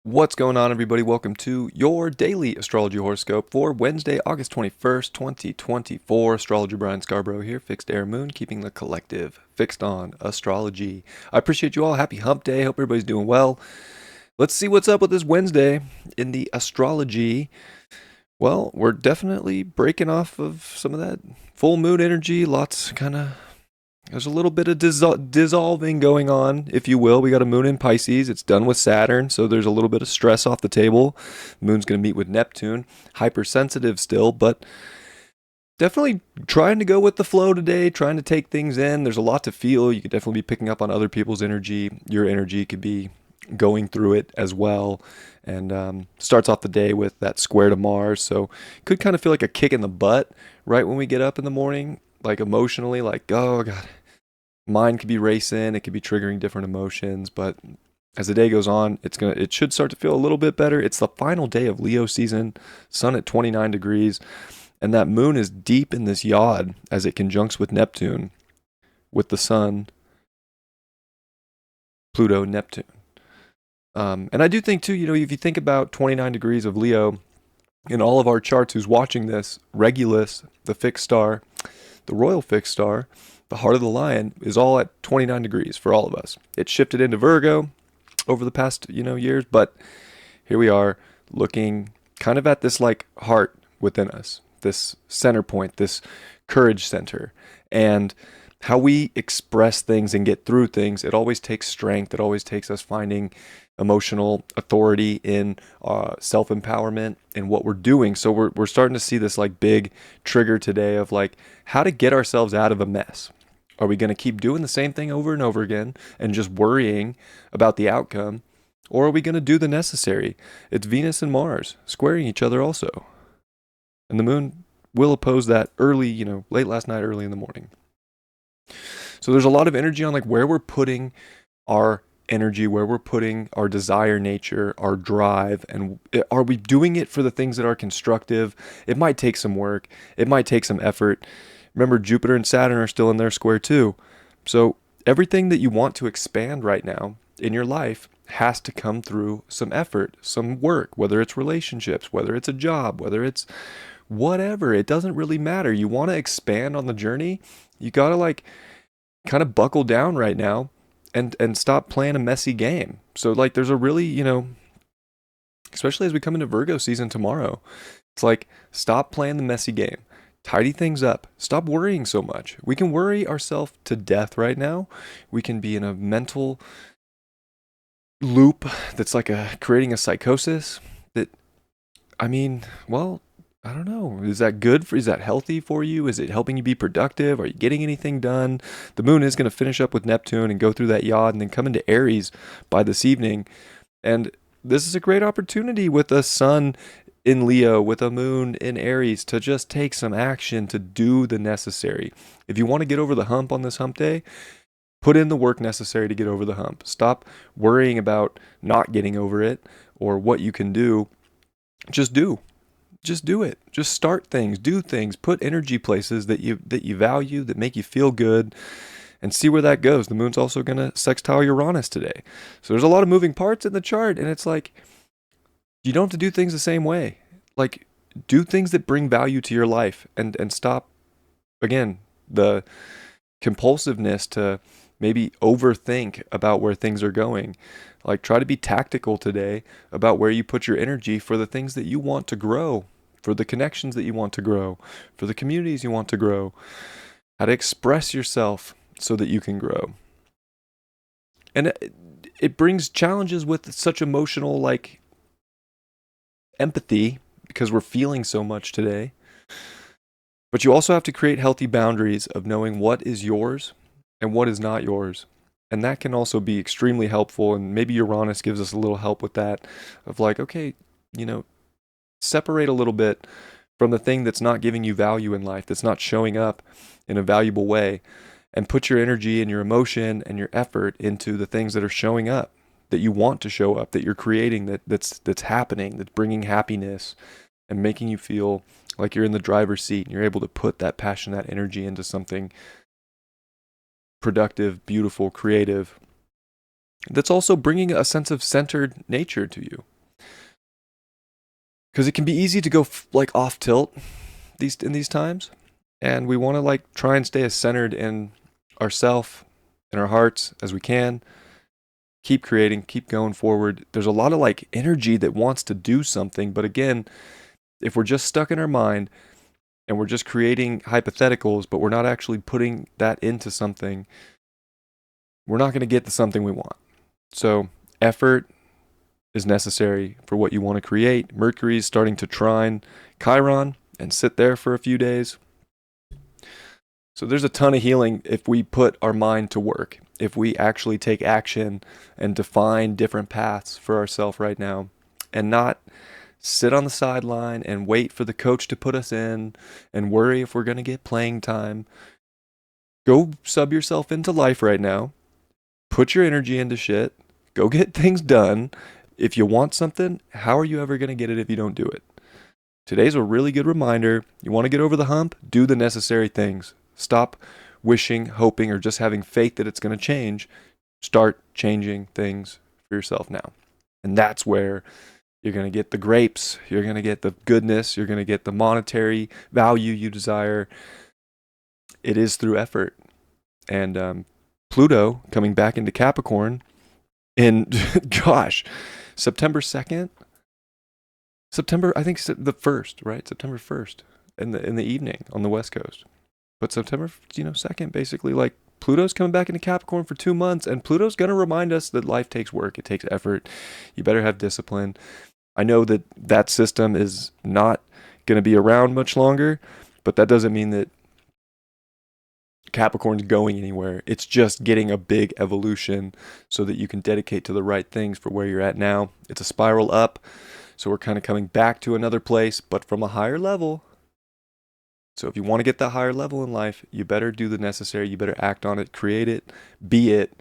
What's going on, everybody? Welcome to your daily astrology horoscope for Wednesday, August 21st, 2024. Astrologer Brian Scarborough here, fixed air moon, keeping the collective fixed on astrology. I appreciate you all. Happy hump day. Hope everybody's doing well. Let's see what's up with this Wednesday in the astrology. Well, we're definitely breaking off of some of that full moon energy. There's a little bit of dissolving going on, if you will. We got a moon in Pisces. It's done with Saturn, so there's a little bit of stress off the table. Moon's going to meet with Neptune. Hypersensitive still, but definitely trying to go with the flow today, trying to take things in. There's a lot to feel. You could definitely be picking up on other people's energy. Your energy could be going through it as well. And starts off the day with that square to Mars, so could kind of feel like a kick in the butt right when we get up in the morning, like emotionally, like, oh God, mind could be racing, it could be triggering different emotions, but as the day goes on, it should start to feel a little bit better. It's the final day of Leo season, sun at 29 degrees, and that moon is deep in this yod as it conjuncts with Neptune, with the sun, Pluto, Neptune. And I do think too, if you think about 29 degrees of Leo in all of our charts, who's watching this, Regulus, the fixed star, the royal fixed star, the heart of the lion, is all at 29 degrees for all of us. It shifted into Virgo over the past, years, but here we are looking kind of at this like heart within us, this center point, this courage center, and how we express things and get through things. It always takes strength. It always takes us finding emotional authority in self-empowerment in what we're doing. So we're starting to see this like big trigger today of like how to get ourselves out of a mess. Are we going to keep doing the same thing over and over again and just worrying about the outcome? Or are we going to do the necessary? It's Venus and Mars squaring each other also. And the moon will oppose that early, late last night, early in the morning. So there's a lot of energy on like where we're putting our energy, where we're putting our desire nature, our drive, and are we doing it for the things that are constructive? It might take some work. It might take some effort. Remember, Jupiter and Saturn are still in their square too. So everything that you want to expand right now in your life has to come through some effort, some work, whether it's relationships, whether it's a job, whether it's whatever. It doesn't really matter. You want to expand on the journey, you got to like kind of buckle down right now and stop playing a messy game. So like there's a really, especially as we come into Virgo season tomorrow, it's like stop playing the messy game. Tidy things up. Stop worrying so much. We can worry ourselves to death right now. We can be in a mental loop that's like creating a psychosis that, well, I don't know. Is that is that healthy for you? Is it helping you be productive? Are you getting anything done? The moon is going to finish up with Neptune and go through that yod and then come into Aries by this evening. And this is a great opportunity with a sun in Leo, with a moon in Aries, to just take some action, to do the necessary. If you want to get over the hump on this hump day, put in the work necessary to get over the hump. Stop worrying about not getting over it or what you can do. Just do. Just do it. Just start things, do things, put energy places that you value, that make you feel good, and see where that goes. The moon's also going to sextile Uranus today. So there's a lot of moving parts in the chart, and it's like you don't have to do things the same way. Like do things that bring value to your life and stop, again, the compulsiveness to maybe overthink about where things are going. Like try to be tactical today about where you put your energy for the things that you want to grow, for the connections that you want to grow, for the communities you want to grow, how to express yourself so that you can grow. And it brings challenges with such emotional like empathy because we're feeling so much today. But you also have to create healthy boundaries of knowing what is yours and what is not yours. And that can also be extremely helpful. And maybe Uranus gives us a little help with that of like, okay, separate a little bit from the thing that's not giving you value in life, that's not showing up in a valuable way, and put your energy and your emotion and your effort into the things that are showing up, that you want to show up, that you're creating, that's happening, that's bringing happiness and making you feel like you're in the driver's seat and you're able to put that passion, that energy into something productive, beautiful, creative, that's also bringing a sense of centered nature to you. Because it can be easy to go like off tilt in these times, and we want to like try and stay as centered in ourself and our hearts as we can. Keep creating, keep going forward. There's a lot of like energy that wants to do something, but again, if we're just stuck in our mind and we're just creating hypotheticals, but we're not actually putting that into something, we're not going to get the something we want. So effort is necessary for what you want to create. Mercury is starting to trine Chiron and sit there for a few days. So there's a ton of healing if we put our mind to work, if we actually take action and define different paths for ourselves right now, and not sit on the sideline and wait for the coach to put us in and worry if we're going to get playing time. Go sub yourself into life right now. Put your energy into shit. Go get things done. If you want something, how are you ever going to get it if you don't do it? Today's a really good reminder. You want to get over the hump? Do the necessary things. Stop wishing, hoping, or just having faith that it's going to change. Start changing things for yourself now. And that's where you're going to get the grapes. You're going to get the goodness. You're going to get the monetary value you desire. It is through effort. And Pluto coming back into Capricorn in, gosh, September 2nd? I think the 1st, right? September 1st in the evening on the West Coast. But September, 2nd, basically, like, Pluto's coming back into Capricorn for 2 months, and Pluto's going to remind us that life takes work. It takes effort. You better have discipline. I know that system is not going to be around much longer, but that doesn't mean that Capricorn's going anywhere. It's just getting a big evolution so that you can dedicate to the right things for where you're at now. It's a spiral up, so we're kind of coming back to another place, but from a higher level. So if you want to get that higher level in life, you better do the necessary. You better act on it, create it, be it,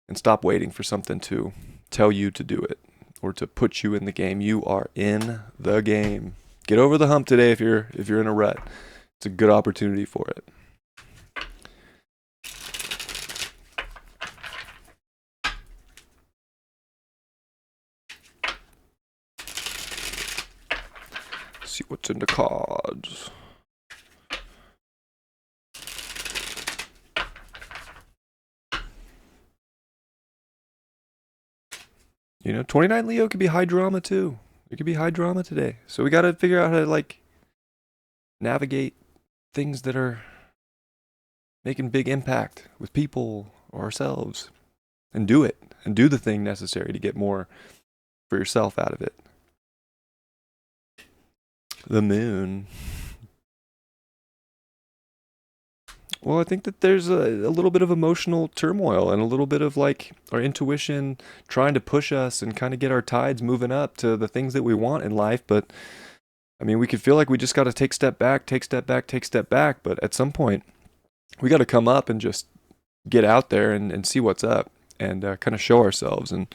and stop waiting for something to tell you to do it or to put you in the game. You are in the game. Get over the hump today if you're in a rut. It's a good opportunity for it. Let's see what's in the cards. 29 Leo could be high drama too. It could be high drama today. So we got to figure out how to like navigate things that are making big impact with people or ourselves and do it and do the thing necessary to get more for yourself out of it. The moon. Well, I think that there's a little bit of emotional turmoil and a little bit of like our intuition trying to push us and kind of get our tides moving up to the things that we want in life. But I mean, we could feel like we just got to take step back. But at some point, we got to come up and just get out there and see what's up and kind of show ourselves. And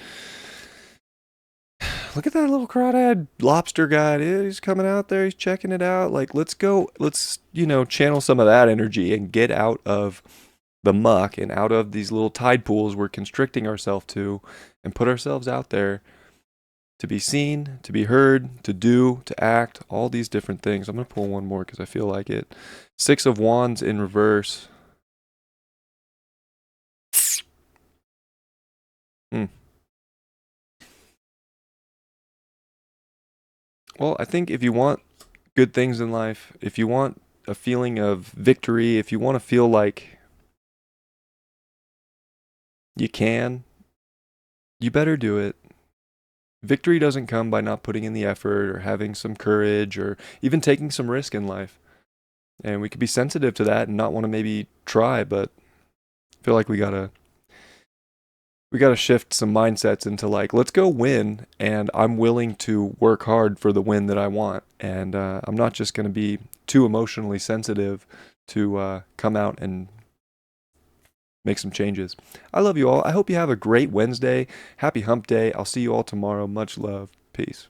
look at that little crawdad lobster guy. He's coming out there. He's checking it out. Like, let's go. Let's, channel some of that energy and get out of the muck and out of these little tide pools we're constricting ourselves to and put ourselves out there to be seen, to be heard, to do, to act, all these different things. I'm going to pull one more because I feel like it. 6 of Wands in reverse. Well, I think if you want good things in life, if you want a feeling of victory, if you want to feel like you can, you better do it. Victory doesn't come by not putting in the effort or having some courage or even taking some risk in life. And we could be sensitive to that and not want to maybe try, but I feel like we gotta shift some mindsets into like, let's go win, and I'm willing to work hard for the win that I want. And I'm not just going to be too emotionally sensitive to come out and make some changes. I love you all. I hope you have a great Wednesday. Happy hump day. I'll see you all tomorrow. Much love. Peace.